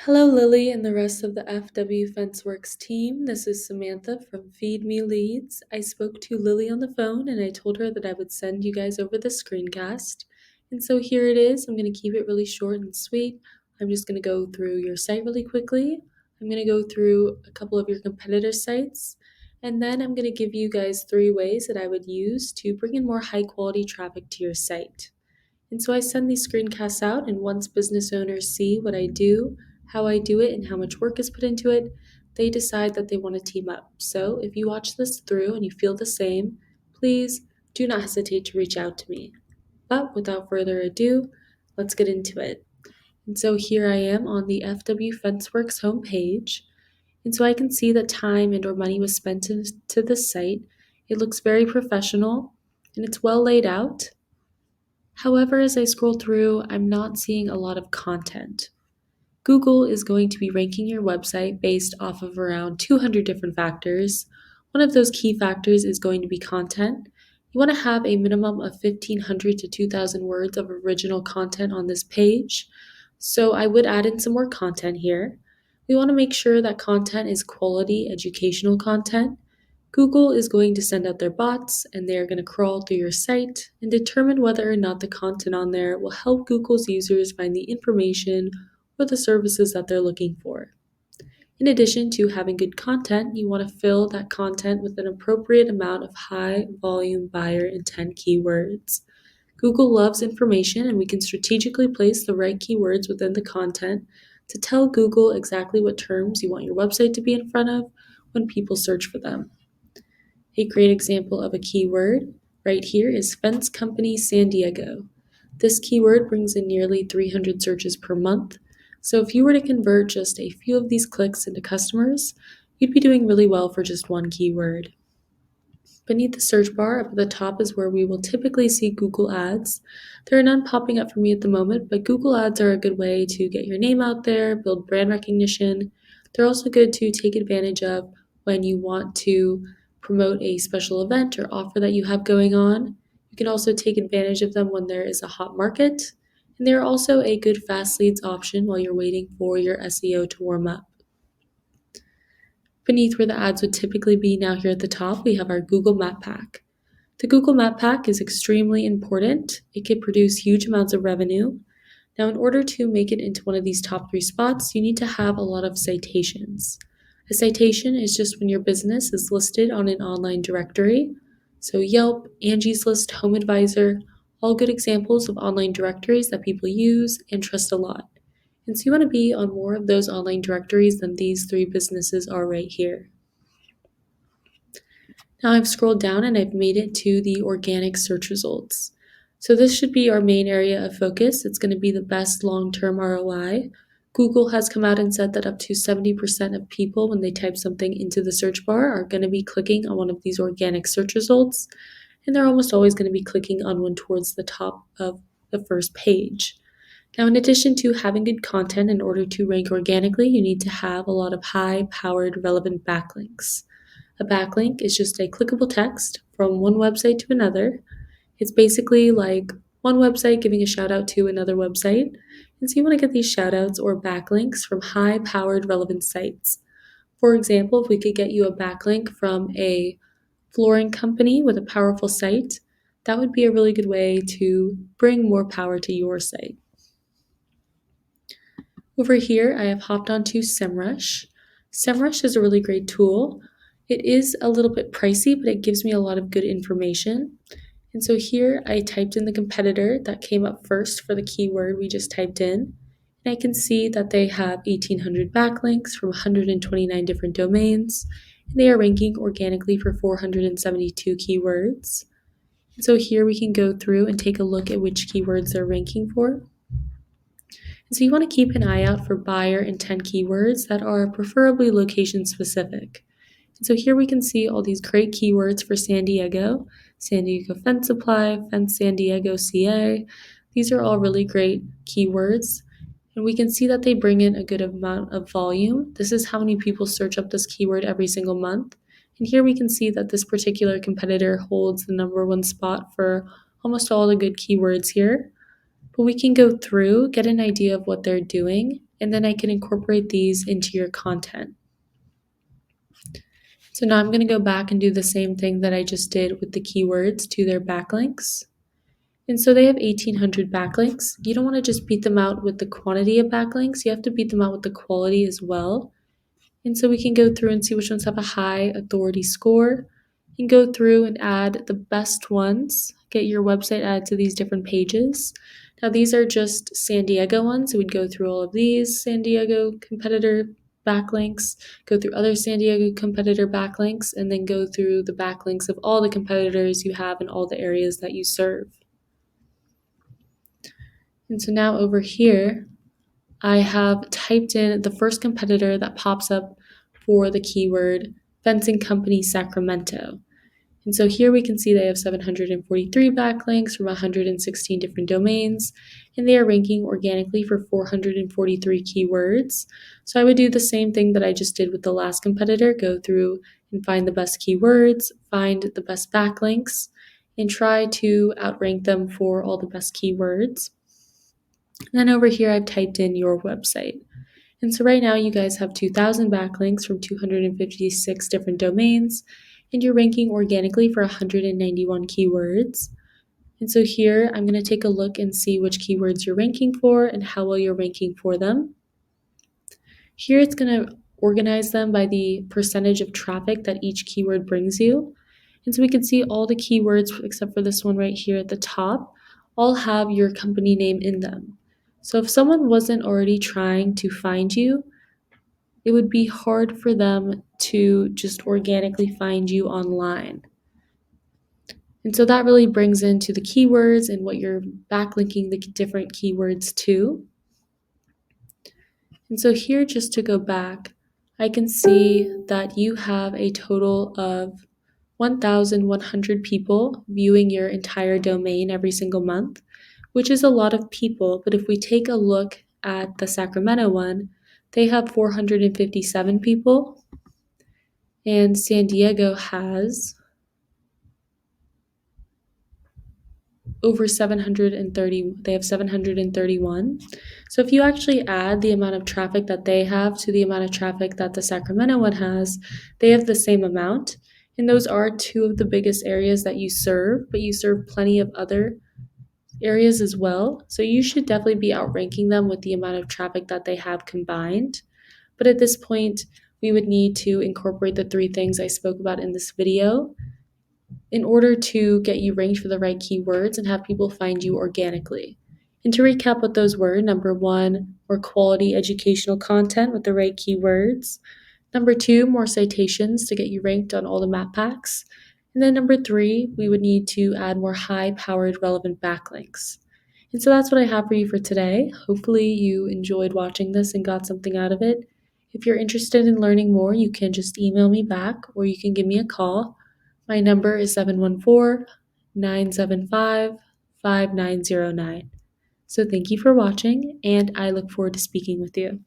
Hello, Lily, and the rest of the FW Fenceworks team. This is Samantha from Feed Me Leads. I spoke to Lily on the phone and I told her that I would send you guys over the screencast. And so here it is. I'm going to keep it really short and sweet. I'm just going to go through your site really quickly. I'm going to go through a couple of your competitor sites. And then I'm going to give you guys 3 ways that I would use to bring in more high quality traffic to your site. And so I send these screencasts out, and once business owners see what I do, how I do it, and how much work is put into it, they decide that they want to team up. So if you watch this through and you feel the same, please do not hesitate to reach out to me. But without further ado, let's get into it. And so here I am on the FW Fenceworks homepage. And so I can see that time and or money was spent to this site. It looks very professional and it's well laid out. However, as I scroll through, I'm not seeing a lot of content. Google is going to be ranking your website based off of around 200 different factors. One of those key factors is going to be content. You want to have a minimum of 1,500 to 2,000 words of original content on this page. So I would add in some more content here. We want to make sure that content is quality educational content. Google is going to send out their bots and they are going to crawl through your site and determine whether or not the content on there will help Google's users find the information or the services that they're looking for. In addition to having good content, you want to fill that content with an appropriate amount of high volume buyer intent keywords. Google loves information, and we can strategically place the right keywords within the content to tell Google exactly what terms you want your website to be in front of when people search for them. A great example of a keyword right here is Fence Company San Diego. This keyword brings in nearly 300 searches per month. So if you were to convert just a few of these clicks into customers, you'd be doing really well for just one keyword. Beneath the search bar up at the top is where we will typically see Google Ads. There are none popping up for me at the moment, but Google Ads are a good way to get your name out there, build brand recognition. They're also good to take advantage of when you want to promote a special event or offer that you have going on. You can also take advantage of them when there is a hot market. And they're also a good fast leads option while you're waiting for your SEO to warm up. Beneath where the ads would typically be now here at the top, we have our Google Map Pack. The Google Map Pack is extremely important. It can produce huge amounts of revenue. Now, in order to make it into one of these top 3 spots, you need to have a lot of citations. A citation is just when your business is listed on an online directory. So Yelp, Angie's List, Home Advisor, all good examples of online directories that people use and trust a lot. And so you want to be on more of those online directories than these 3 businesses are right here. Now I've scrolled down and I've made it to the organic search results. So this should be our main area of focus. It's going to be the best long-term ROI. Google has come out and said that up to 70% of people, when they type something into the search bar, are going to be clicking on one of these organic search results. And they're almost always going to be clicking on one towards the top of the first page. Now, in addition to having good content, in order to rank organically, you need to have a lot of high-powered relevant backlinks. A backlink is just a clickable text from one website to another. It's basically like one website giving a shout out to another website. And so you want to get these shout outs or backlinks from high-powered relevant sites. For example, if we could get you a backlink from a flooring company with a powerful site, that would be a really good way to bring more power to your site. Over here, I have hopped onto SEMrush. SEMrush is a really great tool. It is a little bit pricey, but it gives me a lot of good information. And so here I typed in the competitor that came up first for the keyword we just typed in. And I can see that they have 1,800 backlinks from 129 different domains. And they are ranking organically for 472 keywords. And so here we can go through and take a look at which keywords they're ranking for. And so you want to keep an eye out for buyer intent keywords that are preferably location specific. And so here we can see all these great keywords for San Diego Fence Supply, Fence San Diego CA. These are all really great keywords. And we can see that they bring in a good amount of volume. This is how many people search up this keyword every single month. And here we can see that this particular competitor holds the #1 spot for almost all the good keywords here. But we can go through, get an idea of what they're doing, and then I can incorporate these into your content. So now I'm going to go back and do the same thing that I just did with the keywords to their backlinks. And so they have 1,800 backlinks. You don't want to just beat them out with the quantity of backlinks. You have to beat them out with the quality as well. And so we can go through and see which ones have a high authority score. You can go through and add the best ones, get your website added to these different pages. Now these are just San Diego ones, so we'd go through all of these San Diego competitor backlinks, go through other San Diego competitor backlinks, and then go through the backlinks of all the competitors you have in all the areas that you serve. And so now over here, I have typed in the first competitor that pops up for the keyword fencing company Sacramento. And so here we can see they have 743 backlinks from 116 different domains, and they are ranking organically for 443 keywords. So I would do the same thing that I just did with the last competitor, go through and find the best keywords, find the best backlinks, and try to outrank them for all the best keywords. And then over here, I've typed in your website. And so right now you guys have 2,000 backlinks from 256 different domains, and you're ranking organically for 191 keywords. And so here I'm going to take a look and see which keywords you're ranking for and how well you're ranking for them. Here it's going to organize them by the percentage of traffic that each keyword brings you. And so we can see all the keywords, except for this one right here at the top, all have your company name in them. So if someone wasn't already trying to find you, it would be hard for them to just organically find you online. And so that really brings into the keywords and what you're backlinking the different keywords to. And so here, just to go back, I can see that you have a total of 1,100 people viewing your entire domain every single month, which is a lot of people. But if we take a look at the Sacramento one, they have 457 people, and San Diego has over 730, they have 731. So if you actually add the amount of traffic that they have to the amount of traffic that the Sacramento one has, they have the same amount. And those are two of the biggest areas that you serve, but you serve plenty of other areas as well. So you should definitely be outranking them with the amount of traffic that they have combined. But at this point, we would need to incorporate the 3 things I spoke about in this video in order to get you ranked for the right keywords and have people find you organically. And to recap what those were, number 1, more quality educational content with the right keywords. Number 2, more citations to get you ranked on all the map packs. And then number 3, we would need to add more high-powered relevant backlinks. And so that's what I have for you for today. Hopefully you enjoyed watching this and got something out of it. If you're interested in learning more, you can just email me back or you can give me a call. My number is 714-975-5909. So thank you for watching, and I look forward to speaking with you.